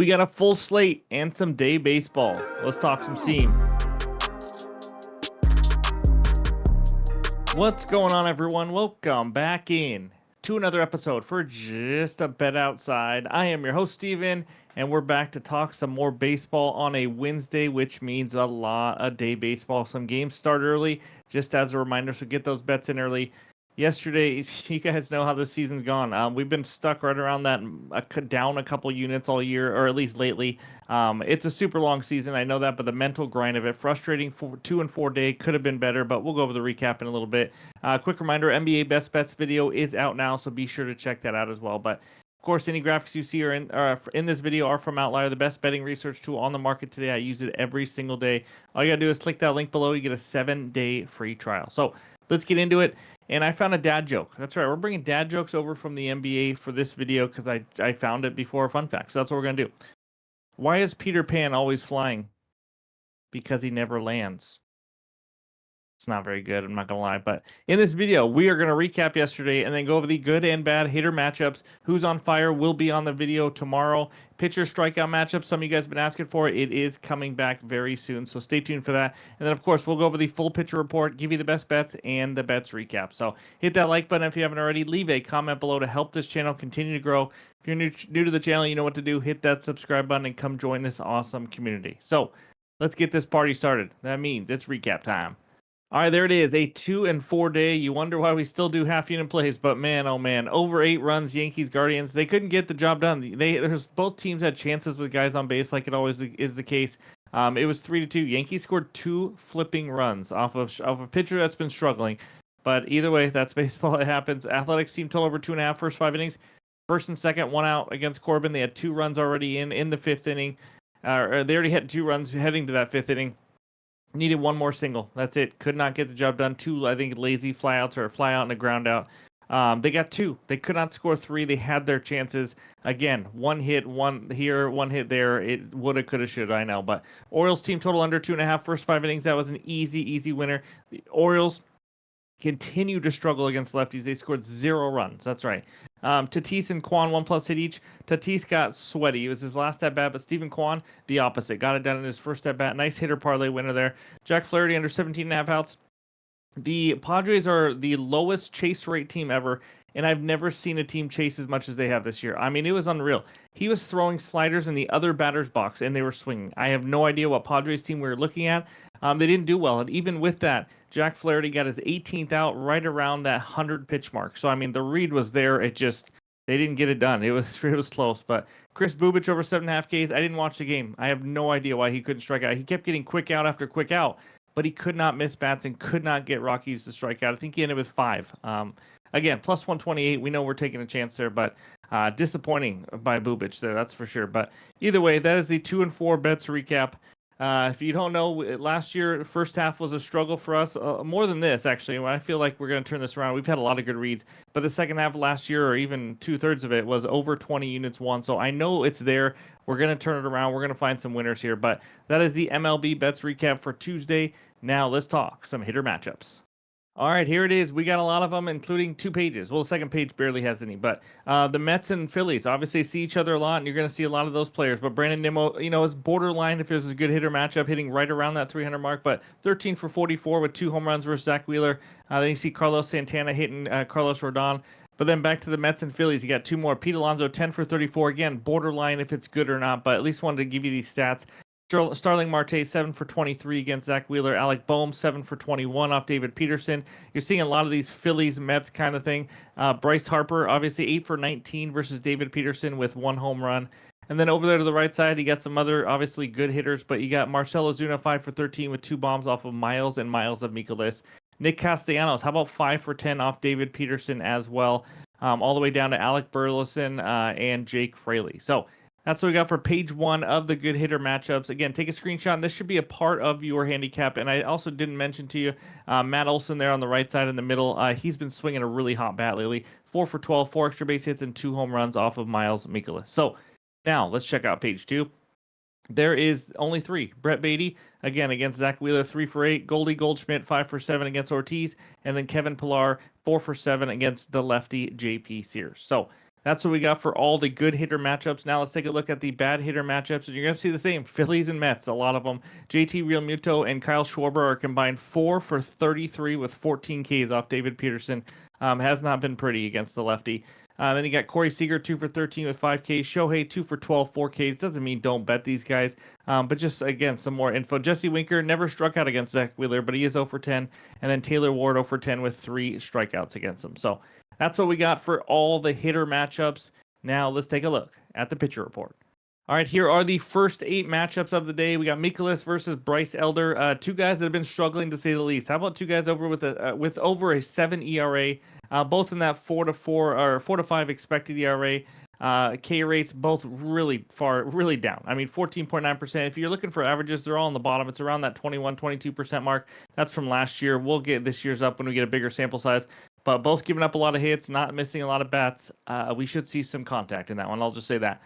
We got a full slate and some day baseball. Let's talk some seam. What's going on, everyone? Welcome back in to another episode for Just a Bet Outside. I am your host, Steven, and we're back to talk some more baseball on a Wednesday, which means a lot of day baseball. Some games start early, just as a reminder, so get those bets in early. Yesterday, you guys know how this season's gone. We've been stuck right around that, down a couple units all year, or at least lately. It's a super long season, I know that, but the mental grind of it, frustrating. 2 and 4 day could have been better, but we'll go over the recap in a little bit. Quick reminder, NBA Best Bets video is out now, so be sure to check that out as well. But of course, any graphics you see are in this video are from OUTLIER, the best betting research tool on the market today. I use it every single day. All you gotta do is click that link below. You get a 7-day free trial. So let's get into it. And I found a dad joke. That's right. We're bringing dad jokes over from the NBA for this video because I found it before. Fun fact. So that's what we're going to do. Why is Peter Pan always flying? Because he never lands. It's not very good, I'm not going to lie. But in this video, we are going to recap yesterday and then go over the good and bad hitter matchups. Who's on fire will be on the video tomorrow. Pitcher strikeout matchup, some of you guys have been asking for. It is coming back very soon, so stay tuned for that. And then, of course, we'll go over the full pitcher report, give you the best bets, and the bets recap. So hit that like button if you haven't already. Leave a comment below to help this channel continue to grow. If you're new to the channel, you know what to do. Hit that subscribe button and come join this awesome community. So let's get this party started. That means it's recap time. All right, there it is, a 2 and 4 day. You wonder why we still do half unit plays, but man, oh man, over 8 runs, Yankees, Guardians. They couldn't get the job done. Both teams had chances with guys on base, like it always is the case. It was 3-2. Yankees scored 2 flipping runs off of a pitcher that's been struggling. But either way, that's baseball. It happens. Athletics team total over 2.5 first 5 innings. First and second, 1 out against Corbin. They had 2 runs already in the 5th inning. They already had 2 runs heading to that 5th inning. Needed 1 more single. That's it. Could not get the job done. 2, I think, lazy flyouts or a flyout and a ground out. They got 2. They could not score 3. They had their chances. Again, 1 hit, 1 here, 1 hit there. It woulda, coulda, shoulda, I know. But Orioles team total under 2.5 first 5 innings. That was an easy winner. The Orioles continue to struggle against lefties. They scored 0 runs. That's right. Tatis and Kwan 1+ hit each. Tatis got sweaty. It was his last at bat, but Stephen Kwan, the opposite. Got it done in his first at bat. Nice hitter parlay winner there. Jack Flaherty under 17.5 outs. The Padres are the lowest chase rate team ever, and I've never seen a team chase as much as they have this year. I mean, it was unreal. He was throwing sliders in the other batter's box, and they were swinging. I have no idea what Padres team we were looking at. They didn't do well, and even with that, Jack Flaherty got his 18th out right around that 100-pitch mark. So, I mean, the read was there. It just, they didn't get it done. It was close. But Chris Bubich over 7.5 Ks. I didn't watch the game. I have no idea why he couldn't strike out. He kept getting quick out after quick out, but he could not miss bats and could not get Rockies to strike out. I think he ended with 5. Again, plus 128. We know we're taking a chance there, but disappointing by Bubich there, that's for sure. But either way, that is the 2 and 4 bets recap. If you don't know, last year, first half was a struggle for us. More than this, actually. I feel like we're going to turn this around. We've had a lot of good reads, but the second half of last year, or even 2/3 of it, was over 20 units won. So I know it's there. We're going to turn it around. We're going to find some winners here. But that is the MLB bets recap for Tuesday. Now let's talk some hitter matchups. All right, here it is. We got a lot of them, including 2 pages. Well, the second page barely has any, but the Mets and Phillies obviously see each other a lot, and you're going to see a lot of those players. But Brandon Nimmo, is borderline if there's a good hitter matchup, hitting right around that 300 mark, but 13 for 44 with 2 home runs versus Zach Wheeler. Then you see Carlos Santana hitting Carlos Rodon. But then back to the Mets and Phillies, you got 2 more. Pete Alonso, 10 for 34. Again, borderline if it's good or not, but at least wanted to give you these stats. Starling Marte, 7 for 23 against Zach Wheeler. Alec Boehm, 7 for 21 off David Peterson. You're seeing a lot of these Phillies, Mets kind of thing. Bryce Harper, obviously 8 for 19 versus David Peterson with 1 home run. And then over there to the right side, you got some other obviously good hitters, but you got Marcell Ozuna, 5 for 13 with 2 bombs off of Miles and Miles of Mikolas. Nick Castellanos, how about 5 for 10 off David Peterson as well, all the way down to Alec Burleson and Jake Fraley. So that's what we got for page 1 of the good hitter matchups. Again, take a screenshot, and this should be a part of your handicap. And I also didn't mention to you, Matt Olson there on the right side in the middle. He's been swinging a really hot bat lately. 4 for 12, 4 extra base hits, and 2 home runs off of Miles Mikolas. So now let's check out page 2. There is only 3. Brett Beatty, again, against Zach Wheeler, 3 for 8. Goldie Goldschmidt, 5 for 7 against Ortiz. And then Kevin Pillar, 4 for 7 against the lefty J.P. Sears. So That's what we got for all the good hitter matchups. Now let's take a look at the bad hitter matchups, and you're going to see the same. Phillies and Mets, a lot of them. JT Realmuto and Kyle Schwarber are combined 4 for 33 with 14 Ks off David Peterson. Has not been pretty against the lefty. Then you got Corey Seager, 2 for 13 with 5 Ks. Shohei, 2 for 12, 4 Ks. Doesn't mean don't bet these guys, but just, again, some more info. Jesse Winker never struck out against Zach Wheeler, but he is 0 for 10. And then Taylor Ward, 0 for 10 with 3 strikeouts against him. So that's what we got for all the hitter matchups. Now let's take a look at the pitcher report. All right, here are the first 8 matchups of the day. We got Mikolas versus Bryce Elder, 2 guys that have been struggling to say the least. How about 2 guys over with over a 7 ERA, both in that 4 to 4 or 4 to 5 expected ERA. K rates both really down. I mean, 14.9%. If you're looking for averages, they're all on the bottom. It's around that 22% mark. That's from last year. We'll get this year's up when we get a bigger sample size. But both giving up a lot of hits, not missing a lot of bats. We should see some contact in that one. I'll just say that.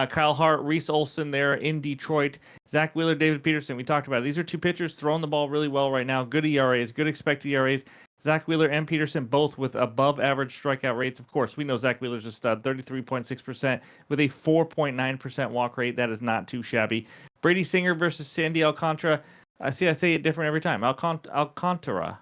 Kyle Hart, Reese Olson there in Detroit. Zach Wheeler, David Peterson. We talked about it. These are 2 pitchers throwing the ball really well right now. Good ERAs, good expected ERAs. Zach Wheeler and Peterson both with above average strikeout rates. Of course, we know Zach Wheeler's a stud, 33.6% with a 4.9% walk rate. That is not too shabby. Brady Singer versus Sandy Alcantara. I say it different every time. Alcantara.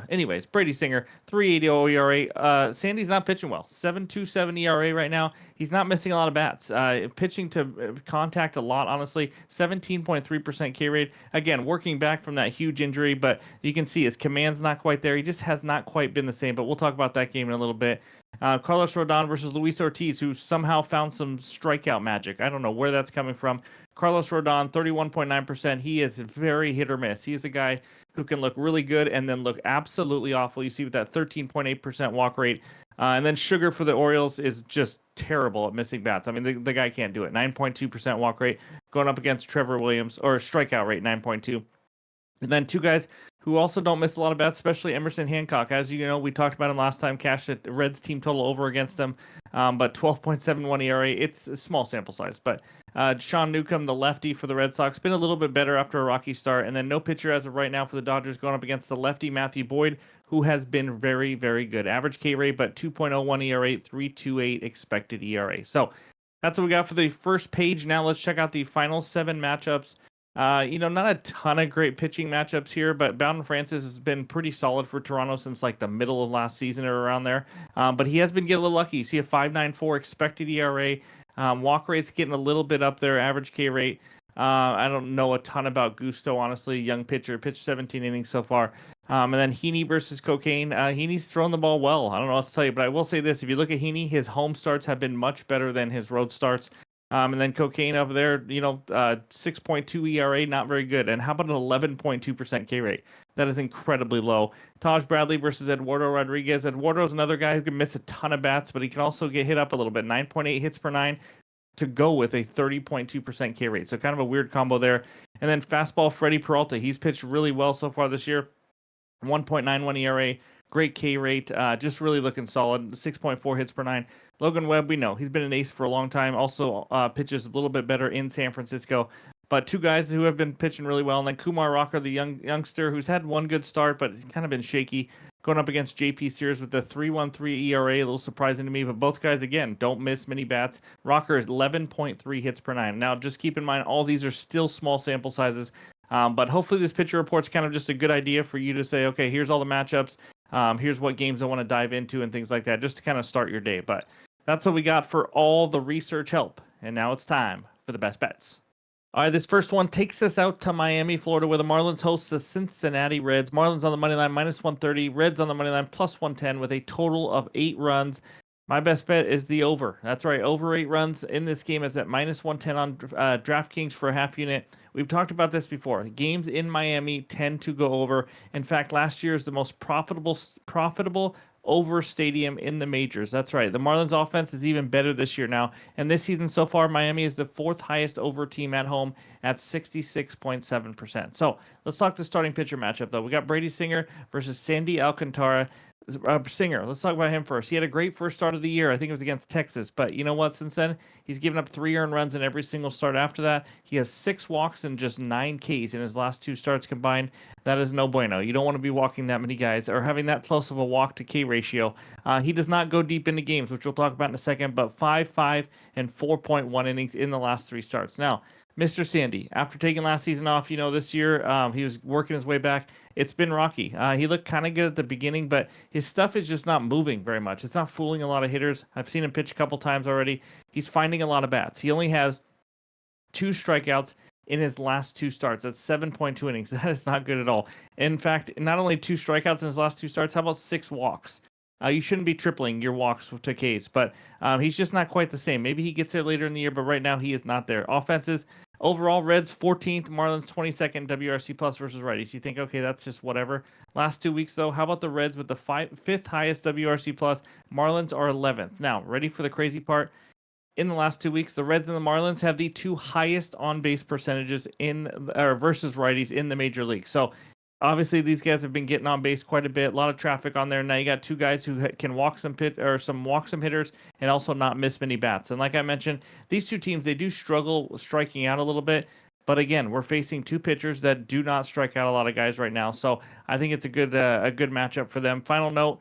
Anyways, Brady Singer, 3.80 ERA. Sandy's not pitching well. 7.27 ERA right now. He's not missing a lot of bats. Pitching to contact a lot, honestly. 17.3% K rate. Again, working back from that huge injury, but you can see his command's not quite there. He just has not quite been the same, but we'll talk about that game in a little bit. Carlos Rodon versus Luis Ortiz, who somehow found some strikeout magic. I don't know where that's coming from. Carlos Rodon, 31.9%. He is very hit or miss. He is a guy who can look really good and then look absolutely awful. You see with that 13.8% walk rate. And then Sugar for the Orioles is just terrible at missing bats. I mean, the guy can't do it. 9.2% walk rate going up against Trevor Williams, or strikeout rate, 9.2. And then 2 guys who also don't miss a lot of bats, especially Emerson Hancock. As you know, we talked about him last time, cashed the Reds team total over against him, but 12.71 ERA. It's a small sample size. But Sean Newcomb, the lefty for the Red Sox, been a little bit better after a rocky start. And then no pitcher as of right now for the Dodgers going up against the lefty Matthew Boyd, who has been very, very good. Average K rate, but 2.01 ERA, 3.28 expected ERA. So that's what we got for the first page. Now let's check out the final 7 matchups. Not a ton of great pitching matchups here, but Bowden Francis has been pretty solid for Toronto since like the middle of last season or around there. But he has been getting a little lucky. You see a 5.94 expected ERA. Walk rate's getting a little bit up there. Average K rate. I don't know a ton about Gusto, honestly. Young pitcher, pitched 17 innings so far. And then Heaney versus Cocaine. Heaney's thrown the ball well. I don't know what to tell you, but I will say this. If you look at Heaney, his home starts have been much better than his road starts. And then Cocaine up there, 6.2 ERA, not very good. And how about an 11.2% K rate? That is incredibly low. Taj Bradley versus Eduardo Rodriguez. Eduardo's another guy who can miss a ton of bats, but he can also get hit up a little bit. 9.8 hits per 9 to go with a 30.2% K rate. So kind of a weird combo there. And then fastball Freddie Peralta. He's pitched really well so far this year. 1.91 ERA, great K rate, just really looking solid. 6.4 hits per 9. Logan Webb, we know he's been an ace for a long time. Also pitches a little bit better in San Francisco. But 2 guys who have been pitching really well, and then Kumar Rocker, the youngster who's had one good start, but it's kind of been shaky, going up against JP Sears with the 3.13 ERA. A little surprising to me, but both guys again don't miss many bats. Rocker is 11.3 hits per 9. Now, just keep in mind, all these are still small sample sizes. But hopefully this pitcher report's kind of just a good idea for you to say, okay, here's all the matchups. Here's what games I want to dive into and things like that, just to kind of start your day. But that's what we got for all the research help. And now it's time for the best bets. All right, this first one takes us out to Miami, Florida, where the Marlins host the Cincinnati Reds. Marlins on the money line, -130. Reds on the money line, +110 with a total of 8 runs. My best bet is the over. That's right, over 8 runs in this game is at -110 on DraftKings for a half unit. We've talked about this before. Games in Miami tend to go over. In fact, last year is the most profitable over stadium in the majors. That's right. The Marlins offense is even better this year now. And this season so far, Miami is the 4th highest over team at home at 66.7%. So let's talk the starting pitcher matchup, though. We got Brady Singer versus Sandy Alcantara. Singer, let's talk about him first. He had a great first start of the year. I think it was against Texas. But you know what? Since then, he's given up 3 earned runs in every single start after that. He has 6 walks and just 9 Ks in his last 2 starts combined. That is no bueno. You don't want to be walking that many guys or having that close of a walk to K ratio. He does not go deep into games, which we'll talk about in a second, but 5, and 4.1 innings in the last 3 starts. Now, Mr. Sandy, after taking last season off, this year he was working his way back. It's been rocky. He looked kind of good at the beginning, but his stuff is just not moving very much. It's not fooling a lot of hitters. I've seen him pitch a couple times already. He's finding a lot of bats. He only has 2 strikeouts in his last 2 starts. That's 7.2 innings. That is not good at all. In fact, not only 2 strikeouts in his last 2 starts, how about 6 walks? You shouldn't be tripling your walks to Ks, but he's just not quite the same. Maybe he gets there later in the year, but right now he is not there. Offenses, overall, Reds 14th, Marlins 22nd, WRC plus versus righties. You think, okay, that's just whatever. Last 2 weeks, though, how about the Reds with the 5th highest WRC plus? Marlins are 11th. Now, ready for the crazy part? In the last 2 weeks, the Reds and the Marlins have the 2 highest on-base percentages versus righties in the major league. So obviously these guys have been getting on base quite a bit. A lot of traffic on there. Now you got 2 guys who can walk some hitters and also not miss many bats. And like I mentioned, these 2 teams, they do struggle striking out a little bit. But again, we're facing 2 pitchers that do not strike out a lot of guys right now. So I think it's a good matchup for them. Final note,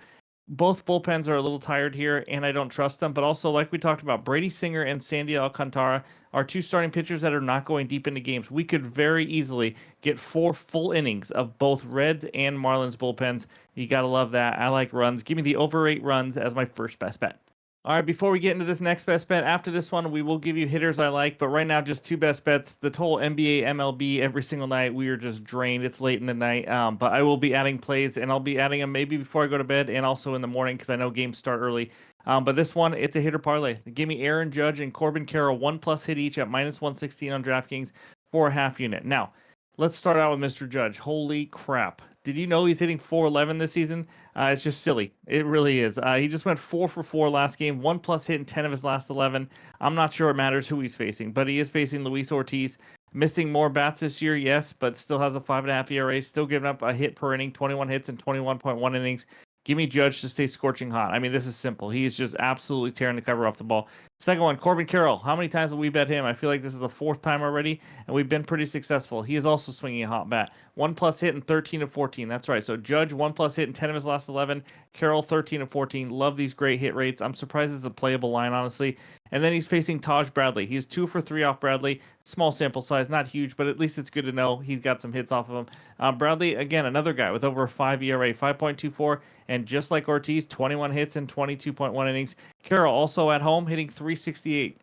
both bullpens are a little tired here, and I don't trust them. But also, like we talked about, Brady Singer and Sandy Alcantara are 2 starting pitchers that are not going deep into games. We could very easily get 4 full innings of both Reds and Marlins bullpens. You got to love that. I like runs. Give me the over 8 runs as my first best bet. All right, before we get into this next best bet, after this one, we will give you hitters I like, but right now, just 2 best bets. The total NBA, MLB, every single night, we are just drained. It's late in the night, but I will be adding plays, and I'll be adding them maybe before I go to bed and also in the morning because I know games start early. But this one, it's a hitter parlay. Give me Aaron Judge and Corbin Carroll, 1+ hit each at -116 on DraftKings for a half unit. Now, let's start out with Mr. Judge. Holy crap. Did you know he's hitting 411 this season? It's just silly. It really is. He just went 4 for 4 last game, 1+ hit in 10 of his last 11. I'm not sure it matters who he's facing, but he is facing Luis Ortiz. Missing more bats this year, yes, but still has a 5.5 ERA, still giving up a hit per inning, 21 hits and 21.1 innings. Give me Judge to stay scorching hot. I mean, this is simple. He is just absolutely tearing the cover off the ball. Second one, Corbin Carroll. How many times have we bet him? I feel like this is the 4th time already, and we've been pretty successful. He is also swinging a hot bat. 1+ hit in 13 of 14. That's right. So Judge, 1+ hit in 10 of his last 11. Carroll, 13 of 14. Love these great hit rates. I'm surprised it's a playable line, honestly. And then he's facing Taj Bradley. He's 2 for 3 off Bradley. Small sample size, not huge, but at least it's good to know he's got some hits off of him. Bradley, again, another guy with over a 5 ERA, 5.24, and just like Ortiz, 21 hits and 22.1 innings. Carroll also at home hitting 368.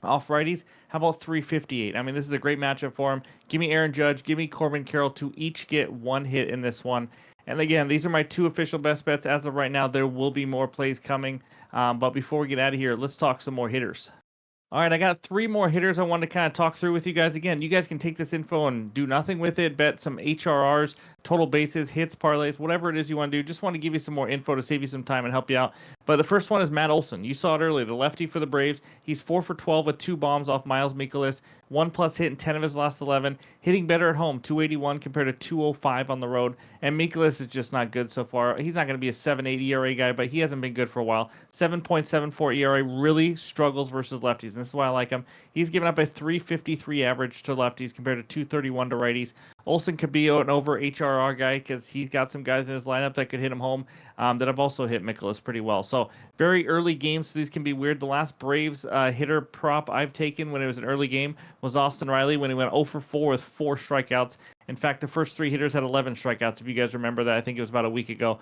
Off righties, how about 358? I mean, this is a great matchup for him. Give me Aaron Judge, give me Corbin Carroll to each get 1 hit in this one. And again, these are my 2 official best bets. As of right now, there will be more plays coming. But before we get out of here, let's talk some more hitters. All right, I got 3 more hitters I wanted to kind of talk through with you guys. Again, you guys can take this info and do nothing with it. Bet some HRRs, total bases, hits, parlays, whatever it is you want to do. Just want to give you some more info to save you some time and help you out. But the first one is Matt Olson. You saw it earlier, the lefty for the Braves. He's 4 for 12 with 2 bombs off Miles Mikolas. 1+ hit in 10 of his last 11. Hitting better at home, 281 compared to 205 on the road. And Mikolas is just not good so far. He's not going to be a 7.8 ERA guy, but he hasn't been good for a while. 7.74 ERA, really struggles versus lefties. And this is why I like him. He's given up a 353 average to lefties compared to 231 to righties. Olson could be an over HRR guy because he's got some guys in his lineup that could hit him home that have also hit Mikolas pretty well. So very early games, so these can be weird. The last Braves hitter prop I've taken when it was an early game was Austin Riley when he went 0 for 4 with 4 strikeouts. In fact, the first 3 hitters had 11 strikeouts, if you guys remember that. I think it was about a week ago.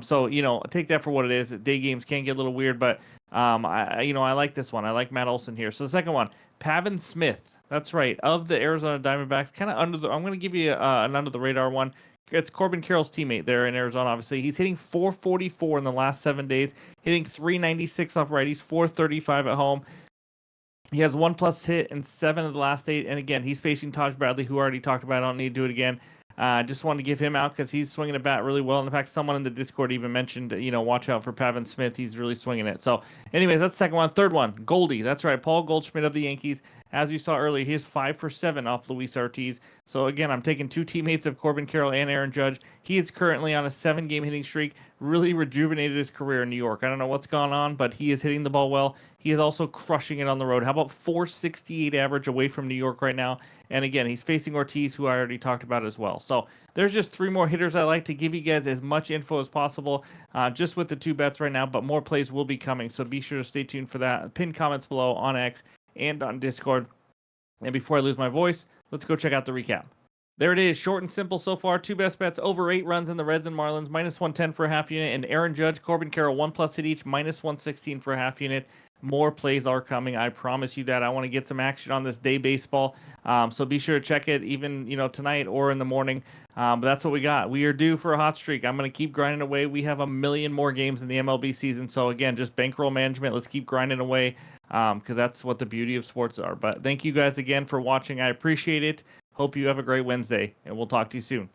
So, take that for what it is. Day games can get a little weird, but, I like this one. I like Matt Olson here. So the second one, Pavin Smith. That's right. Of the Arizona Diamondbacks, kind of I'm going to give you an under-the-radar one. It's Corbin Carroll's teammate there in Arizona, obviously. He's hitting 444 in the last 7 days, hitting 396 off righties, 435 at home. He has 1+ hit in 7 of the last 8. And again, he's facing Taj Bradley, who I already talked about. I don't need to do it again. Just wanted to give him out because he's swinging a bat really well. In fact, someone in the Discord even mentioned, watch out for Pavin Smith. He's really swinging it. So, anyways, that's the second one. Third one, Goldie. That's right, Paul Goldschmidt of the Yankees. As you saw earlier, he is 5 for 7 off Luis Ortiz. So, again, I'm taking 2 teammates of Corbin Carroll and Aaron Judge. He is currently on a 7-game hitting streak. really rejuvenated his career in New York. I don't know what's gone on, but he is hitting the ball well. He is also crushing it on the road. How about 468 average away from New York right now? And again, he's facing Ortiz, who I already talked about as well. So there's just three more hitters I like to give you guys as much info as possible, just with the two bets right now, but more plays will be coming. So be sure to stay tuned for that. Pin comments below on X and on Discord. And before I lose my voice, let's go check out the recap. There it is, short and simple so far. Two best bets, over 8 runs in the Reds and Marlins, minus 110 for a half unit. And Aaron Judge, Corbin Carroll, 1+ hit each, minus 116 for a half unit. More plays are coming. I promise you that. I want to get some action on this day baseball. So be sure to check it even, tonight or in the morning. But that's what we got. We are due for a hot streak. I'm going to keep grinding away. We have a million more games in the MLB season. So again, just bankroll management. Let's keep grinding away because that's what the beauty of sports are. But thank you guys again for watching. I appreciate it. Hope you have a great Wednesday, and we'll talk to you soon.